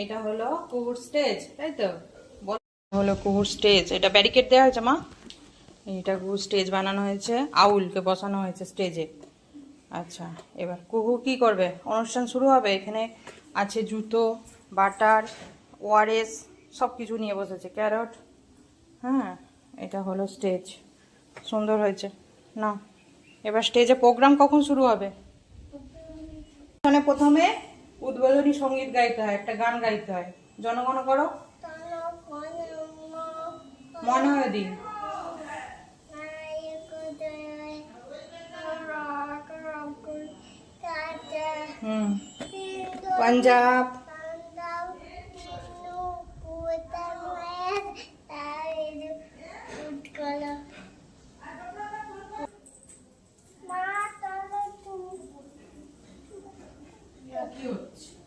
এটা হলো কুকুর স্টেজ, তাই তো? হলো কুকুর স্টেজ, এটা ব্যারিকেড দেওয়া হয়েছে মা। এটা কুকুর স্টেজ বানানো হয়েছে, আউলকে বসানো হয়েছে স্টেজে। আচ্ছা, এবার কুকু কি করবে? অনুষ্ঠান শুরু হবে। এখানে আছে জুতো, বাটার, ওআরএস, সব কিছু নিয়ে বসেছে, ক্যারট। হ্যাঁ, এটা হলো স্টেজ, সুন্দর হয়েছে না? এবার স্টেজে প্রোগ্রাম কখন শুরু হবে? মানে প্রথমে উদ্বোধনী সঙ্গীত গাইতে হয়, একটা গান গাইতে হয়। জনগণ করো। মনে হয় দিন। পাঞ্জাব। কি হচ্ছে?